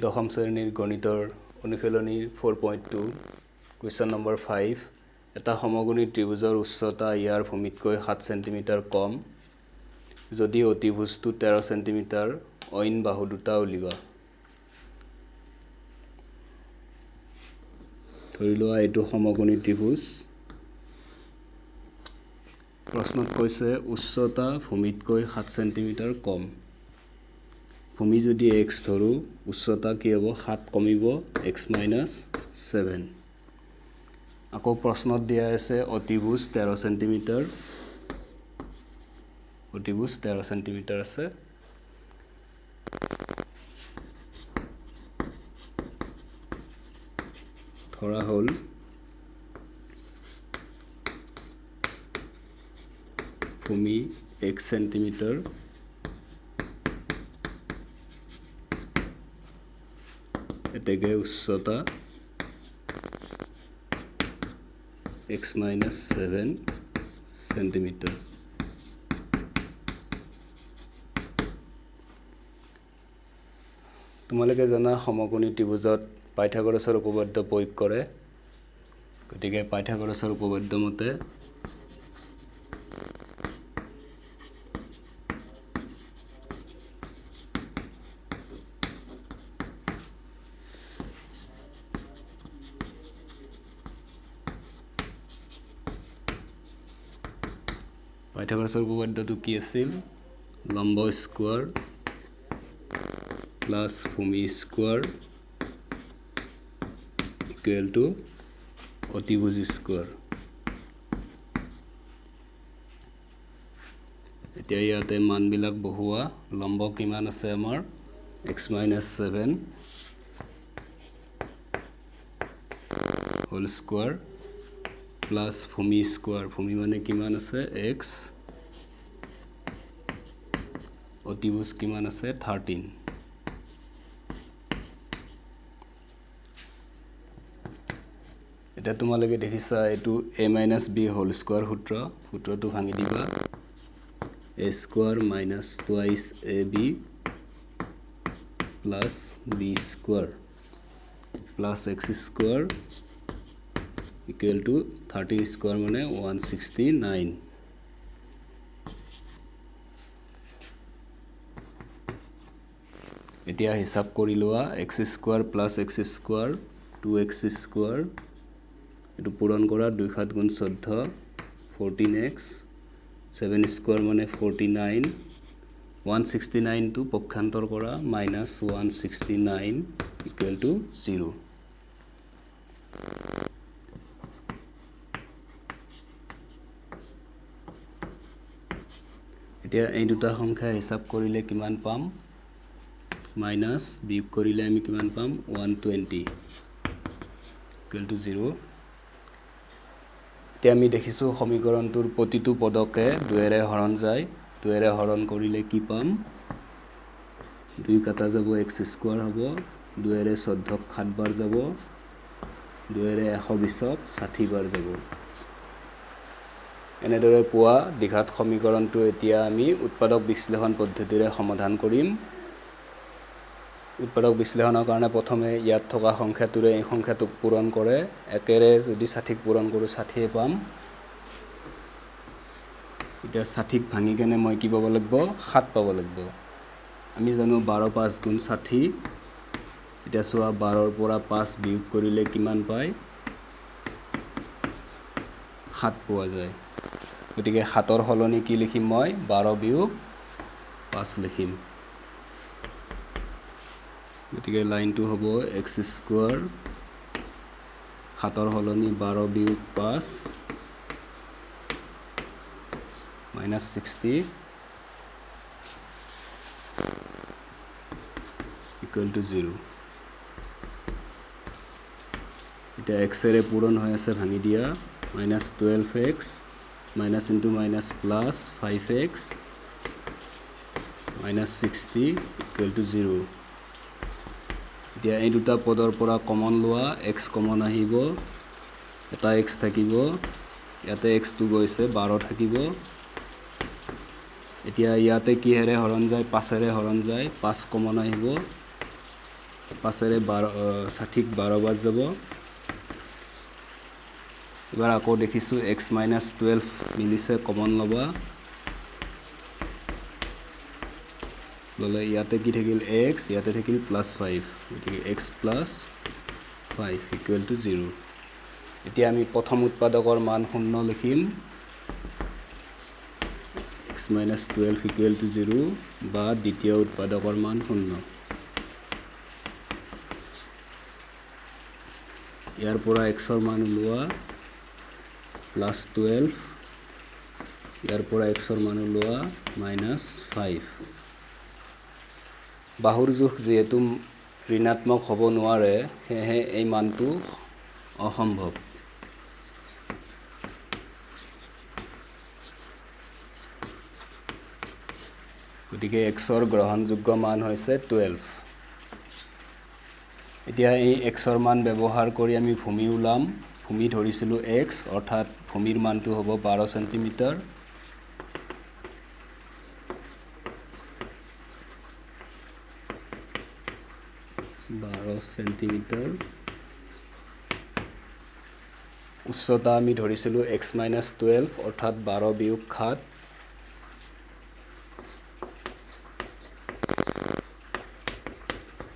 দশম শ্ৰেণীৰ গণিতৰ অনুশীলনীৰ 4.2 কুৱেশ্যন নম্বৰ 5 এটা সমকোণী ত্ৰিভুজৰ উচ্চতা ইয়াৰ ভূমিতকৈ 7 সেন্টিমিটাৰ কম যদি অতিভুজটো 13 সেন্টিমিটাৰ অইন বাহু দুটা উলিওৱা ধৰি লোৱা এইটো সমকোণী ত্ৰিভুজ প্ৰশ্নত কৈছে উচ্চতা ভূমিতকৈ 7 সেন্টিমিটাৰ কম ভূমি যদি x ধৰো উচ্চতা কি হ'ব 7 কমিব x - 7 আকৌ প্ৰশ্নত দিয়া আছে অতিভুজ 13 সেন্টিমিটাৰ অতিভুজ 13 সেন্টিমিটাৰ আছে ধৰা হ'ল ভূমি 1 সেন্টিমিটাৰ এতেকে উচ্চতা x - 7 সেন্টিমিটাৰ তোমালোকে জানা সমকোণী ত্ৰিভুজত পাইথাগোৰাছৰ উপপাদ্য প্ৰয়োগ কৰে গতিকে পাইথাগোৰাছৰ উপপাদ্য মতে পাইথাগোৰাছৰ উপপাদ্যটো কি আছিল লম্ব স্কোয়াৰ প্লাস ভূমি স্কোয়াৰ ইকুয়াল টু অতিভুজ স্কোয়াৰ এতিয়া ইয়াতে মানবিলাক বহুৱা লম্ব কিমান আছে আমাৰ x - 7 হোল স্কোয়ার প্লাস ভূমি স্কোয়ার ভূমি মানে কিমান আছে x অতিভুজ কিমান আছে 13 এটা তোমালোকে দেখিছা এটো a - b হোল স্কোয়ার সূত্ৰটো ভাঙি দিবা a square minus twice ab plus b square plus x square equal to 13 square মানে 169 এতিয়া হিসাব কৰি লোৱা x square plus x square 2x square এটো পূৰণ কৰা 2 7 গুণ 14 14x 7 square মানে 49 169 to পক্ষান্তৰ কৰা minus 169 equal to 0 এতিয়া এই দুটা সংখ্যা হিসাব কৰিলে কিমান পাম মাইনাস বিয়োগ কৰিলে আমি কিমান পাম 120 equal to 0 এতিয়া আমি দেখিছো সমীকৰণটোৰ প্ৰতিটো পদকে 2 এৰে হৰণ যায় 2 এৰে হৰণ কৰিলে কি পাম 2 কাটা যাব x স্কয়াৰ হ'ব 2 এৰে 14 ক 7 বাৰ যাব 2 এৰে 120 ক 60 বাৰ যাব এনেদৰে পোৱা দ্বিঘাত সমীকৰণটো এতিয়া আমি উৎপাদক বিশ্লেষণ পদ্ধতিৰে সমাধান কৰিম উৎপাদক বিশ্লেষণৰ কাৰণে প্ৰথমে ইয়াত থকা সংখ্যাটোৰে এই সংখ্যাটোক পূৰণ কৰে একেৰে যদি 60 পূৰণ কৰো 60 পাম এটা 60 ভাঙি কেনে মই কি পাব লাগিব 7 পাব লাগিব আমি জানো 12 5 গুণ 60 এটা সোৱা 12 ৰ পৰা 5 বিয়োগ কৰিলে কিমান পায় 7 পোৱা যায় গতিকে 7 ৰ হলনি কি লিখিম মই 12 বিয়োগ 5 লিখিম গতিকে লাইনটো হ'ব x স্কয়াৰ 7 ৰ হলনি 12 বিয়োগ 5 minus 60 equal to 0 এটা x এৰে পূৰণ হৈ আছে ভাঙি দিয়া minus 12x minus into minus plus 5x minus 60 equal to 0 এতিয়া এই দুটা পদৰ পৰা কমন লোৱা x কমন আহিব এটা x থাকিব ইয়াতে x টো গৈছে 12 থাকিব এতিয়া ইয়াতে কি হেৰে হৰণ যায় 5 এৰে হৰণ যায় 5 কমন আহিব 5 সঠিক 12 বাজ যাব এবাৰ আকৌ দেখিছো x - 12 মিলিছে কমন লবা ললে ইয়াতে কি থাকিল x ইয়াতে থাকিল +5 গতিকে x + 5 = 0 এতিয়া আমি প্ৰথম উৎপাদকৰ মান 0 লিখিম x - 12 = 0 বা দ্বিতীয় উৎপাদকৰ মান 0 ইয়াৰ পৰা x ৰ মান উলোৱা +12 ইয়াৰ পৰা x ৰ মান উলোৱা -5 বাহুৰ জোখ যেহেতু ঋণাত্মক হ'ব নোৱাৰে সেয়ে এই মানটো অসম্ভৱ গতিকে x ৰ গ্ৰহণযোগ্য মান হৈছে 12 এতিয়া এই x ৰ মান ব্যৱহাৰ কৰি আমি ভূমি উলাম ভূমি ধৰিছিলো x অৰ্থাৎ ভূমিৰ মানটো হ'ব 12 সেন্টিমিটাৰ 12 সেন্টিমিটাৰ উচ্চতা আমি ধৰিছিলো x - 12 অৰ্থাৎ 12 বিয়োগ 7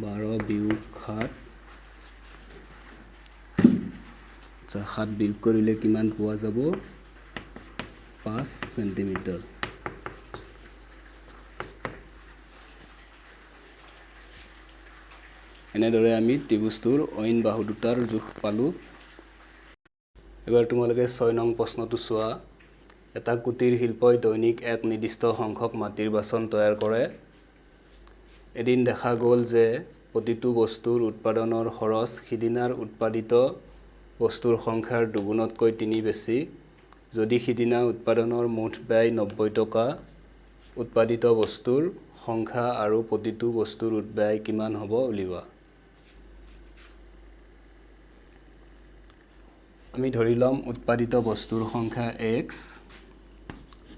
12 বিয়োগ 7 7 বিয়োগ কৰিলে কিমান পোৱা যাব 5 সেন্টিমিটাৰ এনেদৰে আমি ত্ৰিভুজটোৰ অইন বাহু দুটাৰ জোখ পালো এবাৰ তোমালোকে 6 নং প্ৰশ্নটো চোৱা এটা কুটিৰ শিল্পই দৈনিক এক নিৰ্দিষ্ট সংখ্যক মাটিৰ বাচন তৈয়াৰ কৰে এদিন দেখা গ'ল যে প্ৰতিটো বস্তুৰ উৎপাদনৰ খৰচ সিদিনাৰ উৎপাদিত বস্তুৰ সংখ্যাৰ দুগুণতকৈ 3 বেছি যদি সিদিনা উৎপাদনৰ মুঠ ব্যয় 90 টকা উৎপাদিত বস্তুৰ সংখ্যা আৰু প্ৰতিটো বস্তুৰ উৎপাদন কিমান হ'ব উলিওৱা আমি ধৰি লম উৎপাদিত বস্তুৰ সংখ্যা x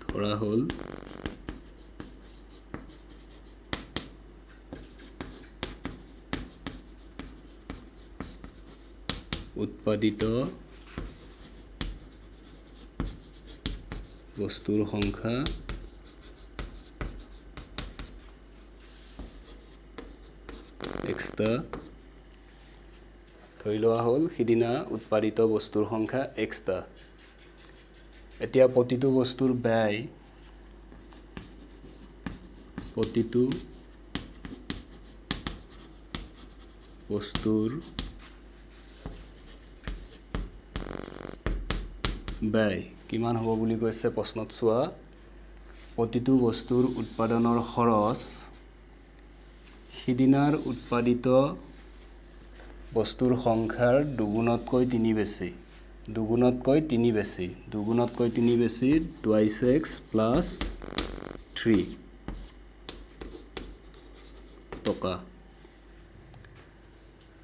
ধৰা হল উৎপাদিত বস্তুৰ সংখ্যা x টা ধৰি লোৱা হল সিদিনা উৎপাদিত বস্তুৰ সংখ্যা x টা এতিয়া প্ৰতিটো বস্তুৰ ব্যয় প্ৰতিটো বস্তুৰ ব্যয় কিমান হ'ব বুলি কৈছে প্ৰশ্নত চোৱা প্ৰতিটো বস্তুৰ উৎপাদনৰ খৰচ সিদিনাৰ উৎপাদিত বস্তুৰ সংখ্যাৰ দুগুণতকৈ 3 বেছি দুগুণতকৈ 3 বেছি দুগুণতকৈ 3 বেছি 2x plus 3 টকা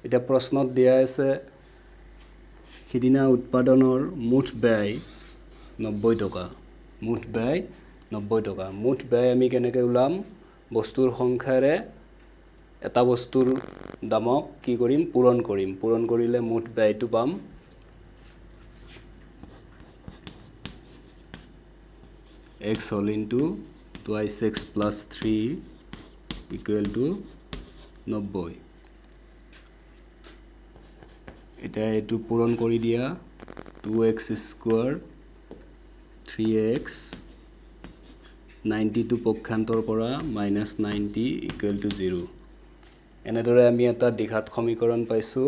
এটা প্ৰশ্নত দিয়া আছে সিদিনা উৎপাদনৰ মুঠ ব্যয় 90 টকা মুঠ ব্যয় 90 টকা মুঠ ব্যয় আমি কেনেকৈ উলাম বস্তুৰ সংখ্যাৰে এটা বস্তুৰ দামক কি কৰিম পূৰণ কৰিলে মুঠ ব্যয়টো পাম x whole into 2x plus 3 equal to 90 এটা এটো পূৰণ কৰি দিয়া 2x square 3x 90 to পক্ষান্তৰ কৰা -90 equal to 0 এনেদৰে আমি এটা দ্বিঘাত সমীকৰণ পাইছো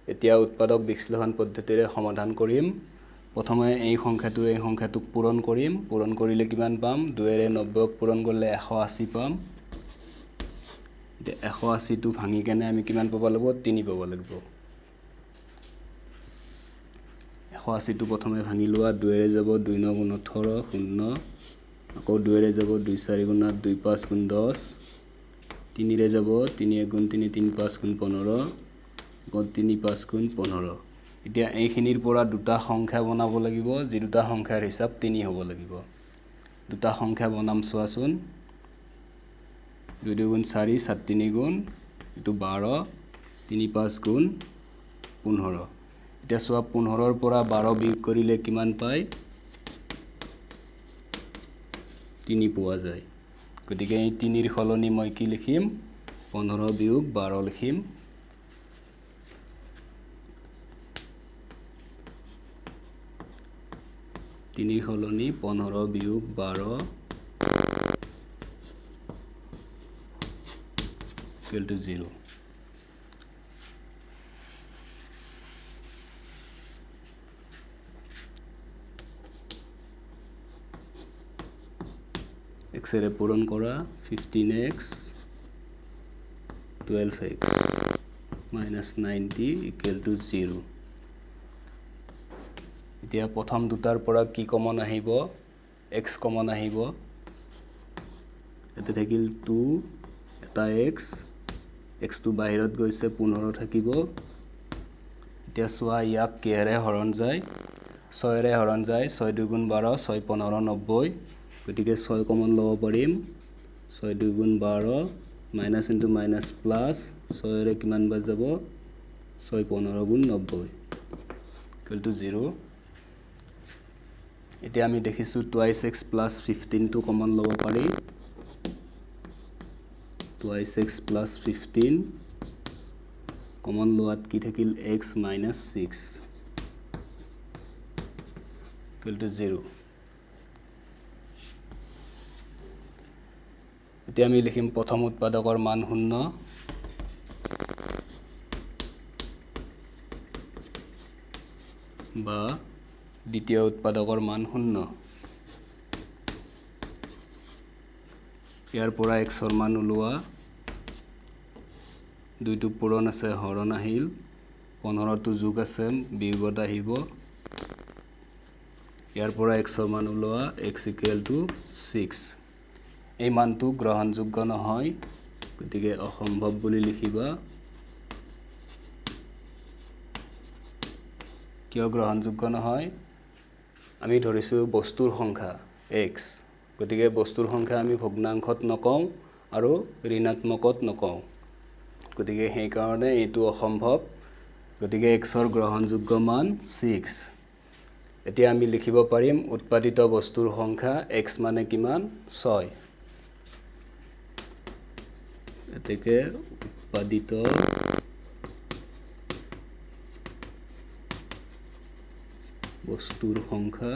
এতিয়া উৎপাদক বিশ্লেষণ পদ্ধতিৰে সমাধান কৰিম প্ৰথমে এই সংখ্যাটোক পূৰণ কৰিলে কিমান পাম 2 ৰে 90ক পূৰণ কৰিলে 180 পাম এতিয়া 180 টো ভাঙি কেনে আমি কিমান পাব লাগিব 3 পাব লাগিব 180 টো প্ৰথমে ভাঙি লোৱা 2 ৰে যাব 2 9 গুণ 18 0 আকৌ 2 ৰে যাব 2 4 গুণ 2 5 গুণ 10 3 ৰে যাব 3 1 গুণ 3 3 5 গুণ 15 আকৌ 3 5 গুণ 15 এতিয়া এইখিনিৰ পৰা দুটা সংখ্যা বনাব লাগিব যি দুটা সংখ্যাৰ হিসাব 3 হ'ব লাগিব দুটা সংখ্যা বনাম চোৱাচোন 2 2 গুণ 4 7 3 গুণ এটো 12 3 5 গুণ 15 এতিয়া সোৱা 15 ৰ পৰা 12 বিয়োগ কৰিলে কিমান পায় 3 পোৱা যায় গতিকে এই 3 ৰ সলনি মই কি লিখিম 15 বিয়োগ 12 লিখিম তিনি সলনি 15 বিয়োগ 12 equal to 0 x এৰে পূৰণ কৰা 15x 12x minus 90 equal to 0 এতিয়া প্ৰথম দুটাৰ পৰা কি কমন আহিব x কমন আহিব এতে থাকিল 2 এটা x টো বাহিৰত গৈছে 15 থাকিব এতিয়া সোৱা ইয়াক কিহেৰে হৰণ যায় 6 ৰে হৰণ যায় 6 2 গুণ 12 6 15 90 গতিকে 6 কমন লব পাৰিম 6 2 গুণ 12 মাইনাস ইনটু মাইনাস প্লাস 6 ৰে কিমান বাজ যাব 6 15 গুণ 90 equal to 0 এতিয়া আমি দেখিছো 2x plus 15 টো কমন লব পাৰি 2x plus 15 কমন লোৱাত কি থাকিল x minus 6 equal to 0 এতিয়া আমি লিখিম প্ৰথম উৎপাদকৰ মান 0 বা দ্বিতীয় উৎপাদকৰ মান 0 ইয়াৰ পৰা x ৰ মান উলোৱা দুইটো পূৰণ আছে হৰণ আহিল 15 টো যোগ আছে বিয়োগত আহিব ইয়াৰ পৰা x ৰ মান উলোৱা x equal to 6 এই মানটো গ্ৰহণযোগ্য নহয় গতিকে অসম্ভৱ বুলি লিখিবা কিয় গ্ৰহণযোগ্য নহয় আমি ধৰিছো বস্তুৰ সংখ্যা x গতিকে বস্তুৰ সংখ্যা আমি ভগ্নাংশত নকওঁ আৰু ঋণাত্মকত নকওঁ গতিকে সেই কাৰণে এটো অসম্ভৱ গতিকে x ৰ গ্ৰহণযোগ্য মান 6 এতিয়া আমি লিখিব পাৰিম উৎপাদিত বস্তুৰ সংখ্যা x মানে কিমান 6 এতেকে উৎপাদিত বস্তুৰ সংখ্যা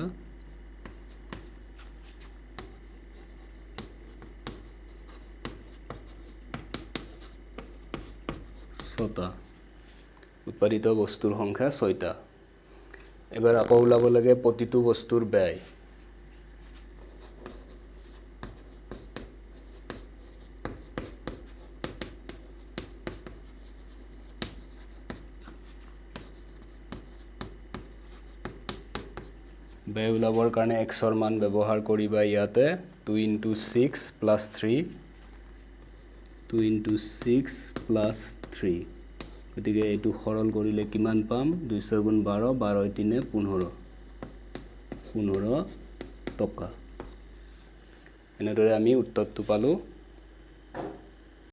ছটা উৎপাদিত বস্তুৰ সংখ্যা 6টা এবাৰ আকৌ ওলাব লাগে প্ৰতিটো বস্তুৰ ব্যয় ব্যয় ওলাবৰ কাৰণে x ৰ মান ব্যৱহাৰ কৰিবা ইয়াতে 2 into 6 plus 3 2 into 6 plus 3 গতিকে এটো সৰল কৰিলে কিমান পাম 200 গুণ 12 12 3 15 টকা এনেদৰে আমি উত্তৰটো পালো